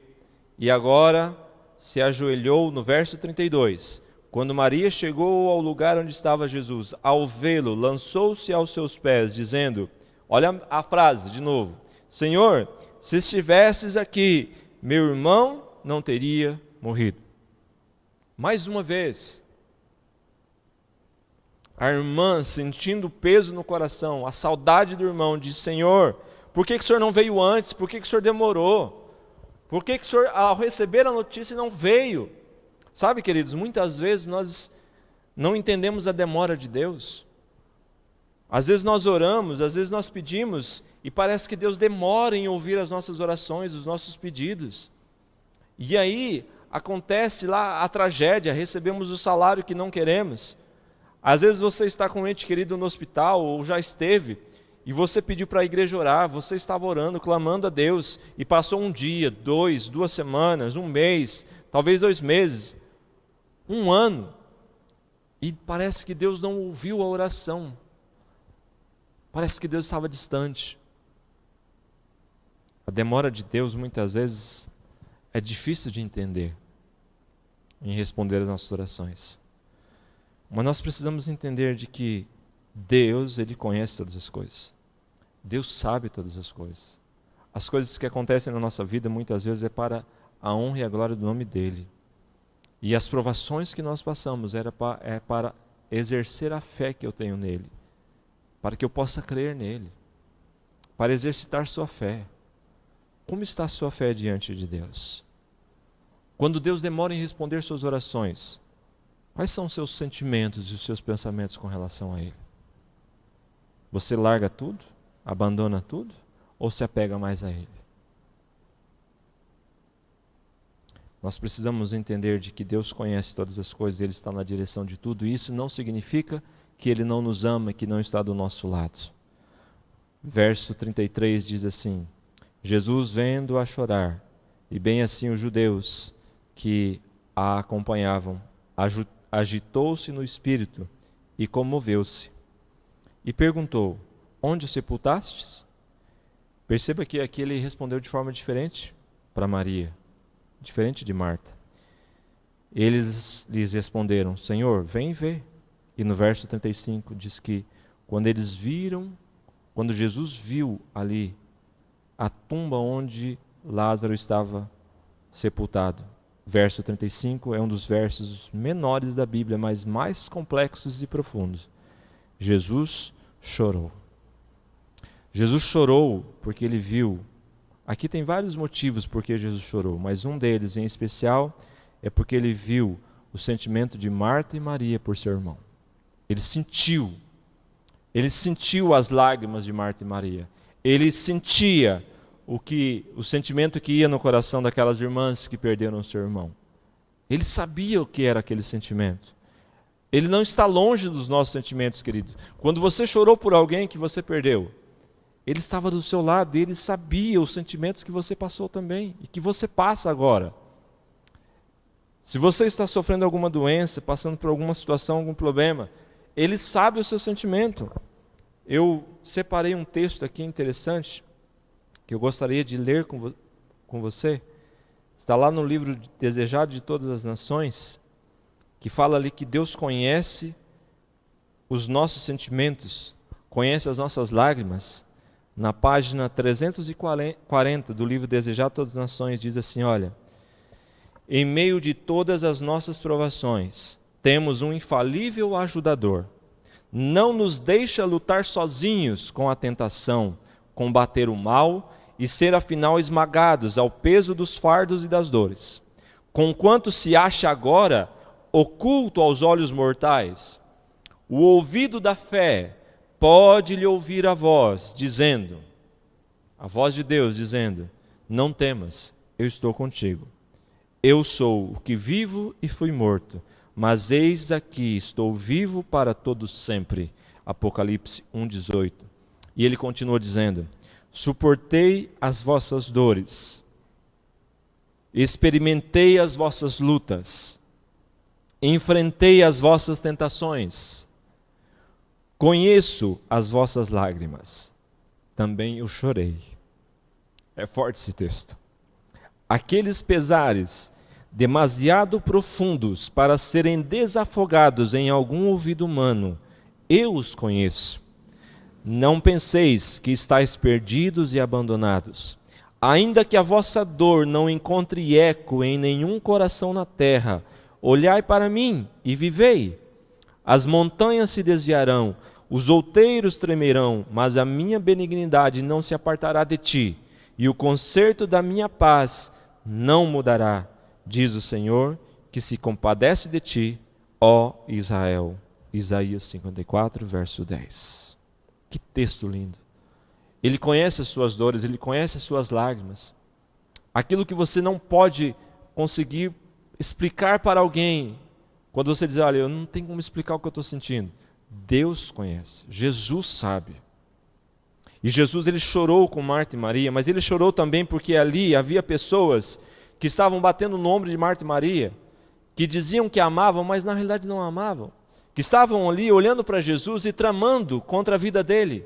e agora se ajoelhou no verso 32. Quando Maria chegou ao lugar onde estava Jesus, ao vê-lo, lançou-se aos seus pés, dizendo, olha a frase de novo: Senhor, se estivesses aqui, meu irmão não teria morrido. Mais uma vez, a irmã, sentindo o peso no coração, a saudade do irmão, diz: Senhor, por que o Senhor não veio antes? Por que o Senhor demorou? Por que o Senhor, ao receber a notícia, não veio? Sabe, queridos, muitas vezes nós não entendemos a demora de Deus. Às vezes nós oramos, às vezes nós pedimos, e parece que Deus demora em ouvir as nossas orações, os nossos pedidos. E aí acontece lá a tragédia, recebemos o salário que não queremos. Às vezes você está com um ente querido no hospital, ou já esteve, e você pediu para a igreja orar, você estava orando, clamando a Deus, e passou um dia, 2 semanas, um mês, talvez 2 meses, 1 ano, e parece que Deus não ouviu a oração, parece que Deus estava distante. A demora de Deus muitas vezes é difícil de entender em responder às nossas orações. Mas nós precisamos entender de que Deus, Ele conhece todas as coisas. Deus sabe todas as coisas. As coisas que acontecem na nossa vida muitas vezes é para a honra e a glória do nome dEle. E as provações que nós passamos é para exercer a fé que eu tenho nele, para que eu possa crer nele, para exercitar sua fé. Como está a sua fé diante de Deus? Quando Deus demora em responder suas orações, quais são os seus sentimentos e os seus pensamentos com relação a Ele? Você larga tudo? Abandona tudo? Ou se apega mais a Ele? Nós precisamos entender de que Deus conhece todas as coisas, Ele está na direção de tudo, e isso não significa que Ele não nos ama, que não está do nosso lado. Verso 33 diz assim: Jesus, vendo-a chorar, e bem assim os judeus que a acompanhavam, agitou-se no espírito e comoveu-se. E perguntou: onde o sepultastes? Perceba que aqui ele respondeu de forma diferente para Maria, diferente de Marta. Eles lhes responderam: Senhor, vem ver. E no verso 35 diz que quando Jesus viu ali a tumba onde Lázaro estava sepultado. Verso 35 é um dos versos menores da Bíblia, mas mais complexos e profundos. Jesus chorou. Jesus chorou porque ele viu. Aqui tem vários motivos por que Jesus chorou, mas um deles em especial é porque ele viu o sentimento de Marta e Maria por seu irmão. Ele sentiu as lágrimas de Marta e Maria. Ele sentia o sentimento que ia no coração daquelas irmãs que perderam o seu irmão. Ele sabia o que era aquele sentimento. Ele não está longe dos nossos sentimentos, queridos. Quando você chorou por alguém que você perdeu, ele estava do seu lado e ele sabia os sentimentos que você passou também e que você passa agora. Se você está sofrendo alguma doença, passando por alguma situação, algum problema, ele sabe o seu sentimento. Eu separei um texto aqui interessante que eu gostaria de ler com você. Está lá no livro Desejado de Todas as Nações, que fala ali que Deus conhece os nossos sentimentos, conhece as nossas lágrimas. Na página 340 do livro Desejado de Todas as Nações diz assim, olha: em meio de todas as nossas provações, temos um infalível ajudador. Não nos deixa lutar sozinhos com a tentação, combater o mal e ser afinal esmagados ao peso dos fardos e das dores. Conquanto se acha agora oculto aos olhos mortais, o ouvido da fé pode lhe ouvir a voz de Deus, dizendo: não temas, eu estou contigo. Eu sou o que vivo e fui morto, mas eis aqui, estou vivo para todo sempre. Apocalipse 1,18. E ele continua dizendo: suportei as vossas dores, experimentei as vossas lutas, enfrentei as vossas tentações, conheço as vossas lágrimas, também eu chorei. É forte esse texto. Aqueles pesares demasiado profundos para serem desafogados em algum ouvido humano, eu os conheço. Não penseis que estáis perdidos e abandonados. Ainda que a vossa dor não encontre eco em nenhum coração na terra, olhai para mim e vivei. As montanhas se desviarão, os outeiros tremerão, mas a minha benignidade não se apartará de ti, e o conserto da minha paz não mudará, diz o Senhor, que se compadece de ti, ó Israel. Isaías 54, verso 10. Que texto lindo. Ele conhece as suas dores, ele conhece as suas lágrimas. Aquilo que você não pode conseguir explicar para alguém, quando você diz, olha, eu não tenho como explicar o que eu estou sentindo. Deus conhece, Jesus sabe. E Jesus, ele chorou com Marta e Maria, mas ele chorou também porque ali havia pessoas que estavam batendo no ombro de Marta e Maria, que diziam que amavam, mas na realidade não amavam, que estavam ali olhando para Jesus e tramando contra a vida dele.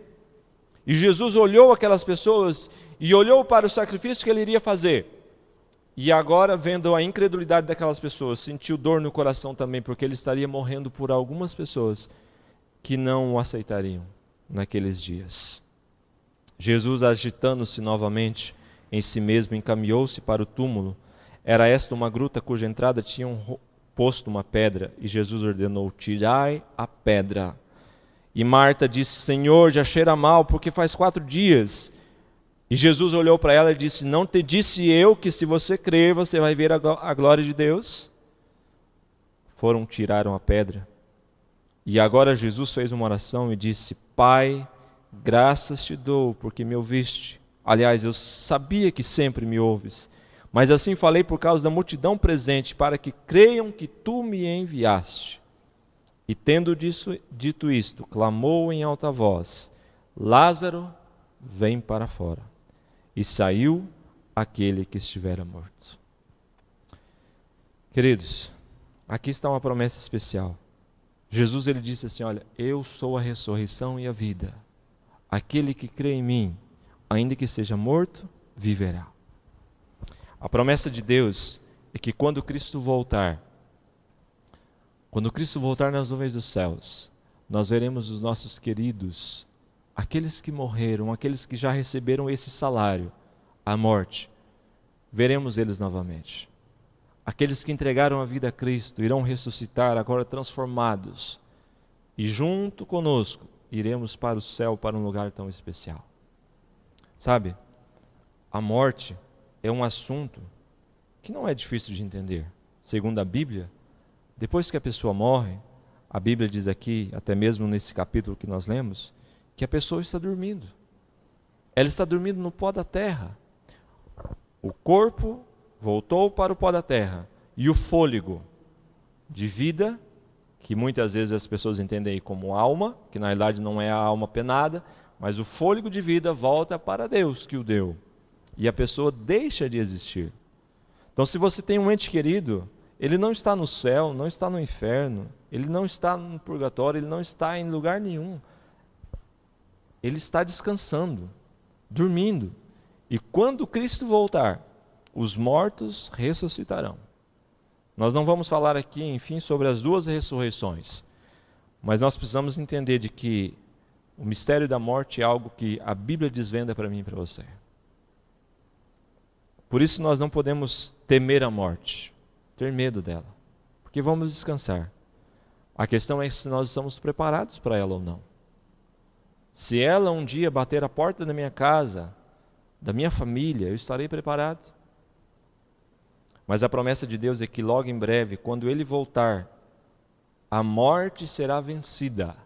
E Jesus olhou aquelas pessoas e olhou para o sacrifício que ele iria fazer. E agora, vendo a incredulidade daquelas pessoas, sentiu dor no coração também, porque ele estaria morrendo por algumas pessoas que não o aceitariam naqueles dias. Jesus, agitando-se novamente em si mesmo, encaminhou-se para o túmulo. Era esta uma gruta cuja entrada tinham posto uma pedra, e Jesus ordenou: tirai a pedra. E Marta disse: Senhor, já cheira mal, porque faz 4 dias. E Jesus olhou para ela e disse: não te disse eu que se você crer, você vai ver a glória de Deus? Tiraram a pedra. E agora Jesus fez uma oração e disse: Pai, graças te dou, porque me ouviste. Aliás, eu sabia que sempre me ouves, mas assim falei por causa da multidão presente, para que creiam que tu me enviaste. E tendo dito isto, clamou em alta voz: Lázaro, vem para fora. E saiu aquele que estivera morto. Queridos, aqui está uma promessa especial. Jesus, ele disse assim: olha, eu sou a ressurreição e a vida. Aquele que crê em mim, ainda que seja morto, viverá. A promessa de Deus é que quando Cristo voltar nas nuvens dos céus, nós veremos os nossos queridos, aqueles que morreram, aqueles que já receberam esse salário, a morte, veremos eles novamente. Aqueles que entregaram a vida a Cristo irão ressuscitar agora transformados, e junto conosco iremos para o céu, para um lugar tão especial. Sabe, a morte é um assunto que não é difícil de entender. Segundo a Bíblia, depois que a pessoa morre, a Bíblia diz aqui, até mesmo nesse capítulo que nós lemos, que a pessoa está dormindo. Ela está dormindo no pó da terra. O corpo voltou para o pó da terra. E o fôlego de vida, que muitas vezes as pessoas entendem como alma, que na realidade não é a alma penada, mas o fôlego de vida volta para Deus que o deu. E a pessoa deixa de existir. Então, se você tem um ente querido, ele não está no céu, não está no inferno, ele não está no purgatório, ele não está em lugar nenhum. Ele está descansando, dormindo. E quando Cristo voltar, os mortos ressuscitarão. Nós não vamos falar aqui, enfim, sobre as 2 ressurreições, mas nós precisamos entender de que o mistério da morte é algo que a Bíblia desvenda para mim e para você. Por isso nós não podemos temer a morte, ter medo dela, porque vamos descansar. A questão é se nós estamos preparados para ela ou não. Se ela um dia bater a porta da minha casa, da minha família, eu estarei preparado. Mas a promessa de Deus é que logo em breve, quando Ele voltar, a morte será vencida,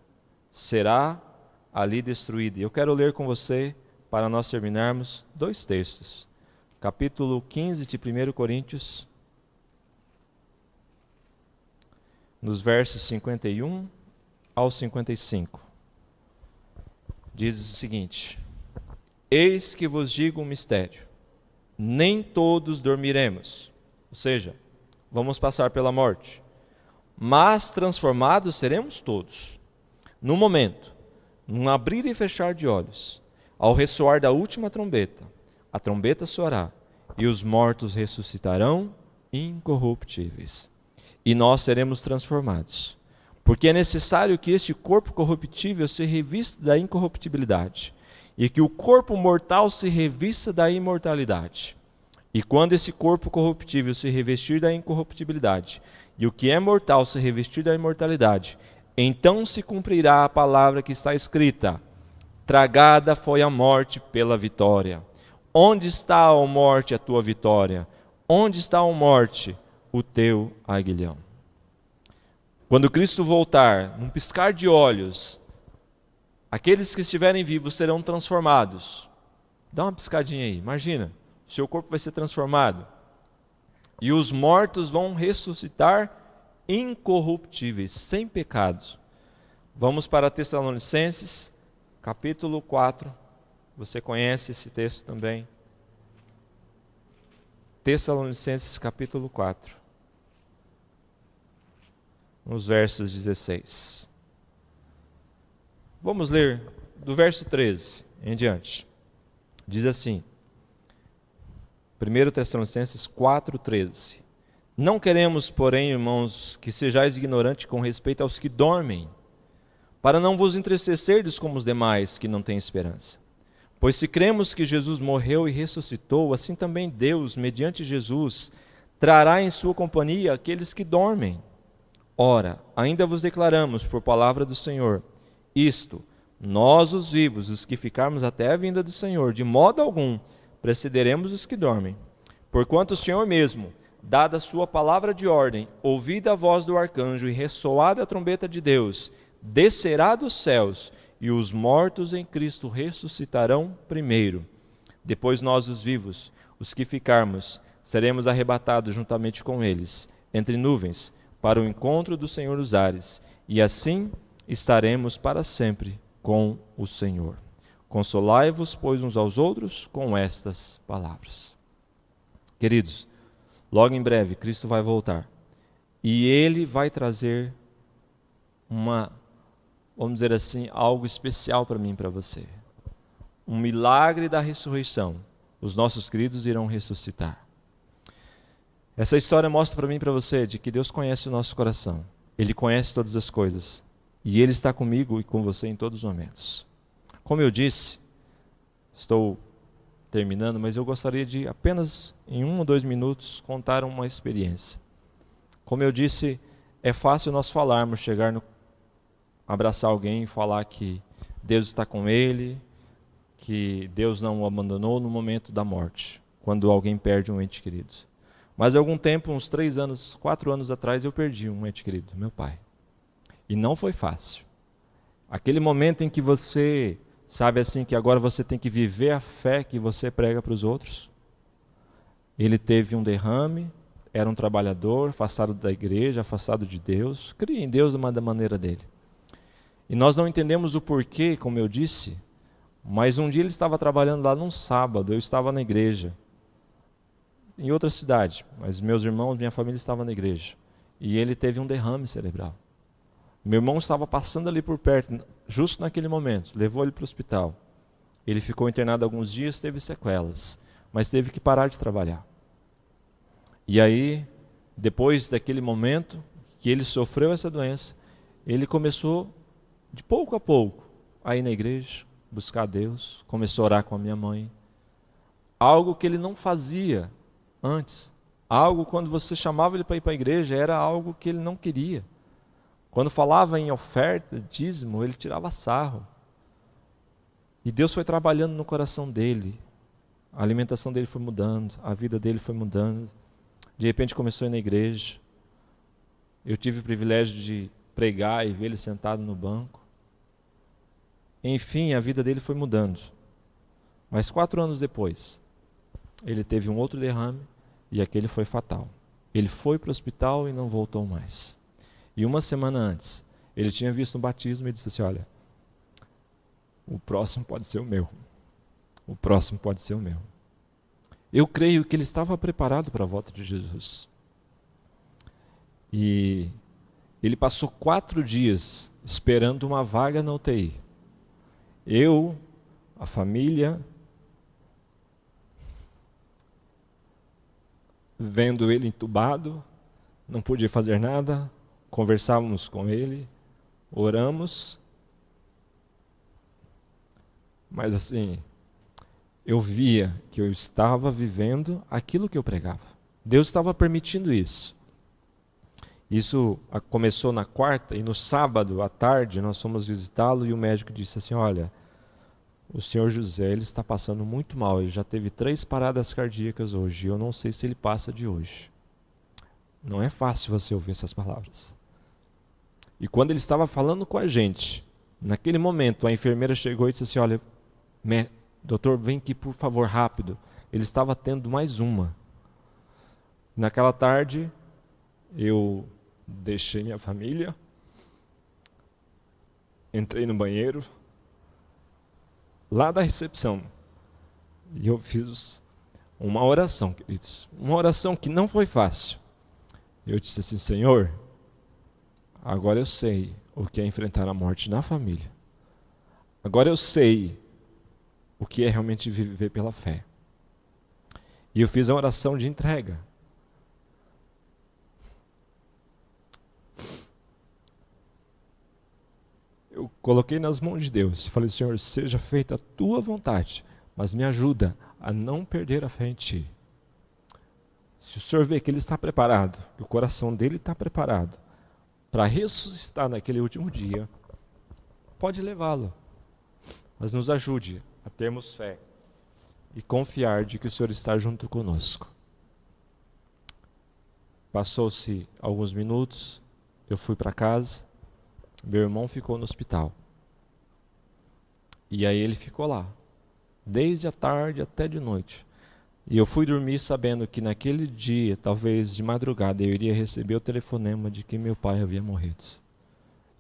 será ali destruída. Eu quero ler com você, para nós terminarmos, 2 textos. capítulo 15 de 1 Coríntios, nos versos 51 ao 55. Diz o seguinte: Eis que vos digo um mistério, nem todos dormiremos, ou seja, vamos passar pela morte, mas transformados seremos todos, no momento, num abrir e fechar de olhos, ao ressoar da última trombeta, a trombeta soará, e os mortos ressuscitarão incorruptíveis, e nós seremos transformados, porque é necessário que este corpo corruptível se revista da incorruptibilidade, e que o corpo mortal se revista da imortalidade. E quando esse corpo corruptível se revestir da incorruptibilidade, e o que é mortal se revestir da imortalidade, então se cumprirá a palavra que está escrita: tragada foi a morte pela vitória. Onde está, ó morte, a tua vitória? Onde está, ó morte, o teu aguilhão? Quando Cristo voltar, num piscar de olhos, aqueles que estiverem vivos serão transformados. Dá uma piscadinha aí, imagina, o seu corpo vai ser transformado. E os mortos vão ressuscitar incorruptíveis, sem pecados. Vamos para Tessalonicenses, capítulo 4. Você conhece esse texto também. Tessalonicenses, capítulo 4. Nos versos 16. Vamos ler do verso 13 em diante. Diz assim, 1 Tessalonicenses 4:13. Não queremos, porém, irmãos, que sejais ignorantes com respeito aos que dormem, para não vos entristecerdes como os demais que não têm esperança. Pois se cremos que Jesus morreu e ressuscitou, assim também Deus, mediante Jesus, trará em sua companhia aqueles que dormem. Ora, ainda vos declaramos por palavra do Senhor, isto, nós os vivos, os que ficarmos até a vinda do Senhor, de modo algum precederemos os que dormem. Porquanto o Senhor mesmo, dada a sua palavra de ordem, ouvida a voz do arcanjo e ressoada a trombeta de Deus, descerá dos céus, e os mortos em Cristo ressuscitarão primeiro. Depois nós, os vivos, os que ficarmos, seremos arrebatados juntamente com eles, entre nuvens, para o encontro do Senhor nos ares, e assim estaremos para sempre com o Senhor. Consolai-vos, pois, uns aos outros com estas palavras. Queridos, logo em breve Cristo vai voltar, e Ele vai trazer vamos dizer assim, algo especial para mim e para você. Um milagre da ressurreição. Os nossos queridos irão ressuscitar. Essa história mostra para mim e para você de que Deus conhece o nosso coração. Ele conhece todas as coisas. E Ele está comigo e com você em todos os momentos. Como eu disse, estou terminando, mas eu gostaria de apenas em 1 ou 2 minutos contar uma experiência. Como eu disse, é fácil nós falarmos, abraçar alguém e falar que Deus está com ele, que Deus não o abandonou no momento da morte, quando alguém perde um ente querido. Mas há algum tempo, uns 3 anos, 4 anos atrás, eu perdi um ente querido, meu pai. E não foi fácil. Aquele momento em que você sabe assim que agora você tem que viver a fé que você prega para os outros. Ele teve um derrame, era um trabalhador, afastado da igreja, afastado de Deus, cria em Deus da maneira dele. E nós não entendemos o porquê, como eu disse, mas um dia ele estava trabalhando lá num sábado, eu estava na igreja, em outra cidade, mas meus irmãos, minha família estava na igreja, e ele teve um derrame cerebral. Meu irmão estava passando ali por perto, justo naquele momento, levou ele para o hospital. Ele ficou internado alguns dias, teve sequelas, mas teve que parar de trabalhar. E aí, depois daquele momento que ele sofreu essa doença, ele começou de pouco a pouco a ir na igreja, buscar a Deus, começou a orar com a minha mãe. Algo que ele não fazia antes. Algo, quando você chamava ele para ir para a igreja, era algo que ele não queria. Quando falava em oferta, dízimo, ele tirava sarro. E Deus foi trabalhando no coração dele. A alimentação dele foi mudando, a vida dele foi mudando. De repente começou a ir na igreja. Eu tive o privilégio de pregar e ver ele sentado no banco. Enfim, a vida dele foi mudando. Mas 4 anos depois, ele teve um outro derrame e aquele foi fatal. Ele foi para o hospital e não voltou mais. E uma semana antes, ele tinha visto um batismo e disse assim, olha, o próximo pode ser o meu. O próximo pode ser o meu. Eu creio que ele estava preparado para a volta de Jesus. E ele passou 4 dias esperando uma vaga na UTI. Eu, a família, vendo ele entubado, não podia fazer nada, conversávamos com ele, oramos, mas assim, eu via que eu estava vivendo aquilo que eu pregava. Deus estava permitindo isso. Isso começou na quarta e no sábado à tarde nós fomos visitá-lo e o médico disse assim, olha, o senhor José ele está passando muito mal, ele já teve 3 paradas cardíacas hoje, eu não sei se ele passa de hoje. Não é fácil você ouvir essas palavras. E quando ele estava falando com a gente, naquele momento a enfermeira chegou e disse assim, olha, doutor, vem aqui por favor, rápido. Ele estava tendo mais uma. Naquela tarde, eu deixei minha família, entrei no banheiro, lá da recepção, e eu fiz uma oração, queridos. Uma oração que não foi fácil. Eu disse assim, Senhor, agora eu sei o que é enfrentar a morte na família. Agora eu sei o que é realmente viver pela fé. E eu fiz a oração de entrega. Eu coloquei nas mãos de Deus. Falei, Senhor, seja feita a tua vontade, mas me ajuda a não perder a fé em ti. Se o Senhor vê que ele está preparado, que o coração dele está preparado para ressuscitar naquele último dia, pode levá-lo. Mas nos ajude a termos fé e confiar de que o Senhor está junto conosco. Passou-se alguns minutos, eu fui para casa, meu irmão ficou no hospital. E aí ele ficou lá, desde a tarde até de noite. E eu fui dormir sabendo que naquele dia, talvez de madrugada, eu iria receber o telefonema de que meu pai havia morrido.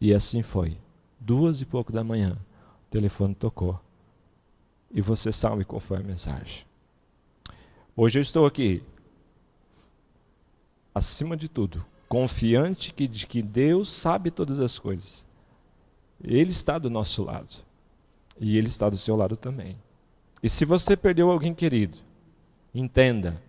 E assim foi. 2 e pouco da manhã, o telefone tocou. E você sabe qual foi a mensagem. Hoje eu estou aqui, acima de tudo, confiante de que Deus sabe todas as coisas. Ele está do nosso lado. E Ele está do seu lado também. E se você perdeu alguém querido, entenda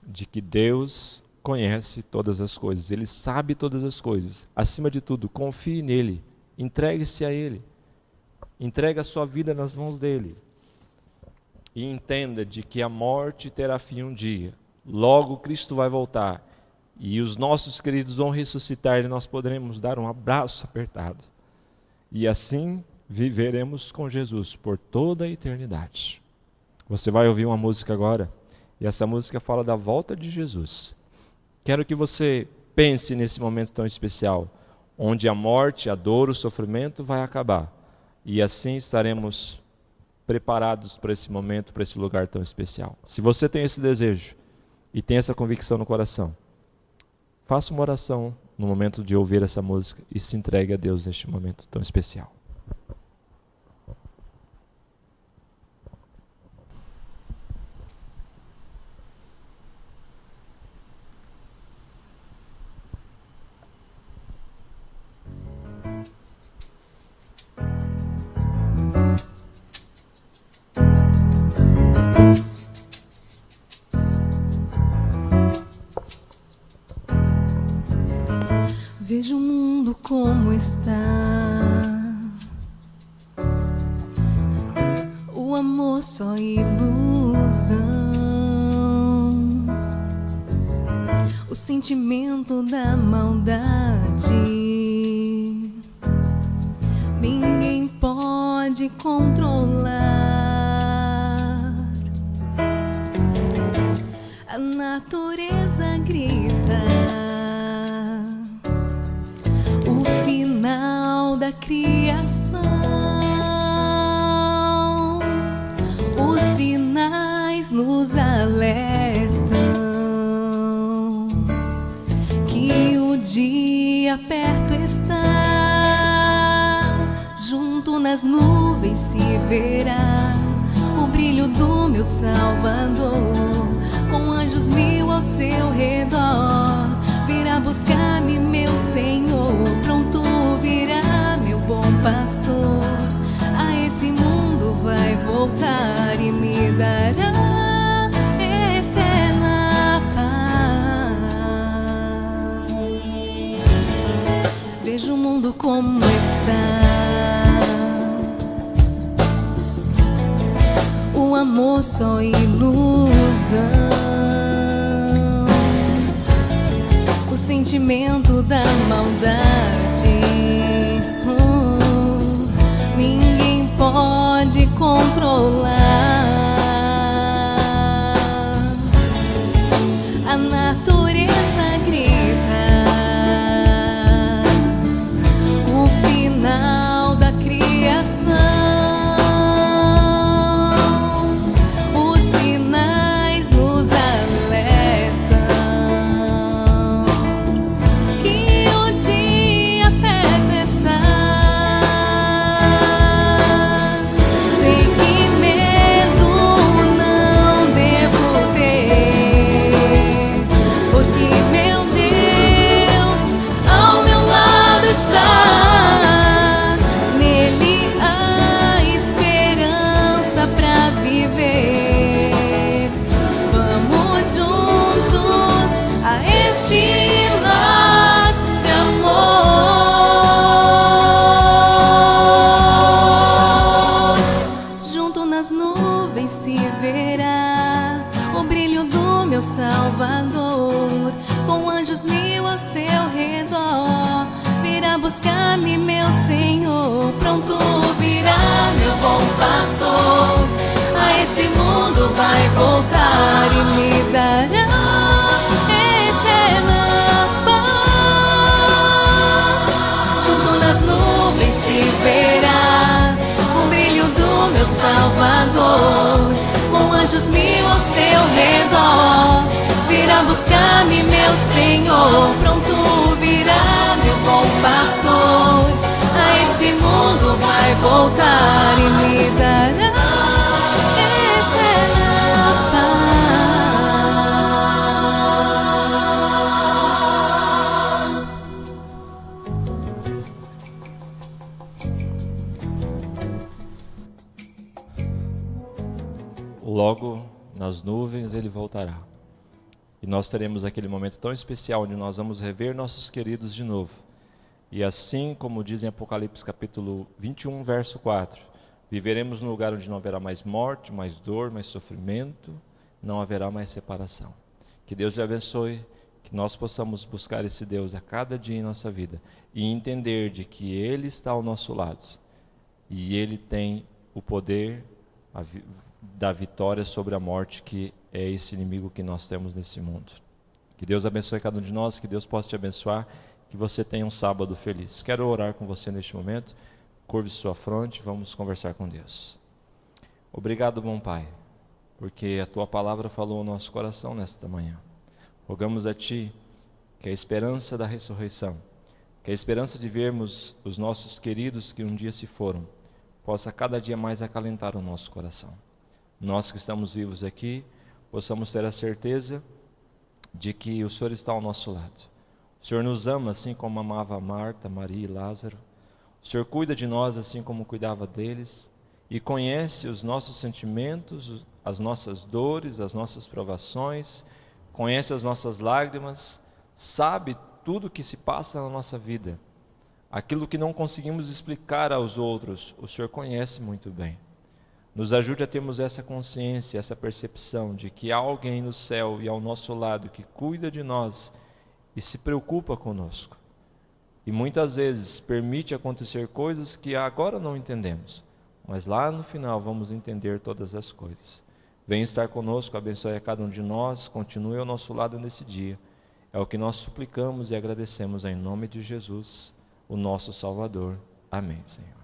de que Deus conhece todas as coisas. Ele sabe todas as coisas. Acima de tudo, confie nele. Entregue-se a Ele. Entregue a sua vida nas mãos dele. E entenda de que a morte terá fim um dia. Logo Cristo vai voltar. E os nossos queridos vão ressuscitar e nós poderemos dar um abraço apertado. E assim viveremos com Jesus por toda a eternidade. Você vai ouvir uma música agora, e essa música fala da volta de Jesus. Quero que você pense nesse momento tão especial, onde a morte, a dor, o sofrimento vai acabar. E assim estaremos preparados para esse momento, para esse lugar tão especial. Se você tem esse desejo e tem essa convicção no coração, faça uma oração no momento de ouvir essa música e se entregue a Deus neste momento tão especial. Vejo o mundo como está, o amor só ilusão, o sentimento da maldade ninguém pode controlar. A natureza grita o final da criação. Os sinais nos alertam que o dia perto está. Junto nas nuvens se verá o brilho do meu Salvador, com anjos mil ao seu redor. Virá buscar-me, meu Senhor, pronto virá, meu bom pastor. A esse mundo vai voltar e me dará eterna paz. Vejo o mundo como está, o amor só ilusão, o sentimento da maldade ninguém pode controlar. A natureza grita o final da criação. Os sinais nos alertam que o dia perto está. Sei que medo não devo ter, porque meu Deus ao meu lado está. Nele há esperança pra viver. Vamos juntos a este lar de amor. Junto nas nuvens se verá o brilho do meu Salvador, com anjos mil ao seu redor. Virá buscar-me, meu Senhor, pronto virá, meu bom pastor. A esse mundo vai voltar e me dará eterna paz. Junto nas nuvens se verá o brilho do meu Salvador, com anjos mil ao seu redor. Virá buscar-me, meu Senhor, pronto virá, meu bom pastor. A esse mundo vai voltar e me dará eterna paz. Logo nas nuvens ele voltará. E nós teremos aquele momento tão especial onde nós vamos rever nossos queridos de novo. E assim como diz em Apocalipse capítulo 21, verso 4, viveremos num lugar onde não haverá mais morte, mais dor, mais sofrimento, não haverá mais separação. Que Deus lhe abençoe, que nós possamos buscar esse Deus a cada dia em nossa vida e entender de que Ele está ao nosso lado e Ele tem o poder da vitória sobre a morte, que é esse inimigo que nós temos nesse mundo. Que Deus abençoe cada um de nós, que Deus possa te abençoar, que você tenha um sábado feliz. Quero orar com você neste momento. Curve sua fronte, vamos conversar com Deus. Obrigado, bom Pai, porque a Tua palavra falou ao nosso coração nesta manhã. Rogamos a Ti que a esperança da ressurreição, que a esperança de vermos os nossos queridos que um dia se foram, possa cada dia mais acalentar o nosso coração. Nós que estamos vivos aqui, possamos ter a certeza de que o Senhor está ao nosso lado. O Senhor nos ama assim como amava Marta, Maria e Lázaro. O Senhor cuida de nós assim como cuidava deles e conhece os nossos sentimentos, as nossas dores, as nossas provações, conhece as nossas lágrimas, sabe tudo o que se passa na nossa vida. Aquilo que não conseguimos explicar aos outros, o Senhor conhece muito bem. Nos ajude a termos essa consciência, essa percepção de que há alguém no céu e ao nosso lado que cuida de nós e se preocupa conosco. E muitas vezes permite acontecer coisas que agora não entendemos, mas lá no final vamos entender todas as coisas. Venha estar conosco, abençoe a cada um de nós, continue ao nosso lado nesse dia. É o que nós suplicamos e agradecemos em nome de Jesus, o nosso Salvador. Amém, Senhor.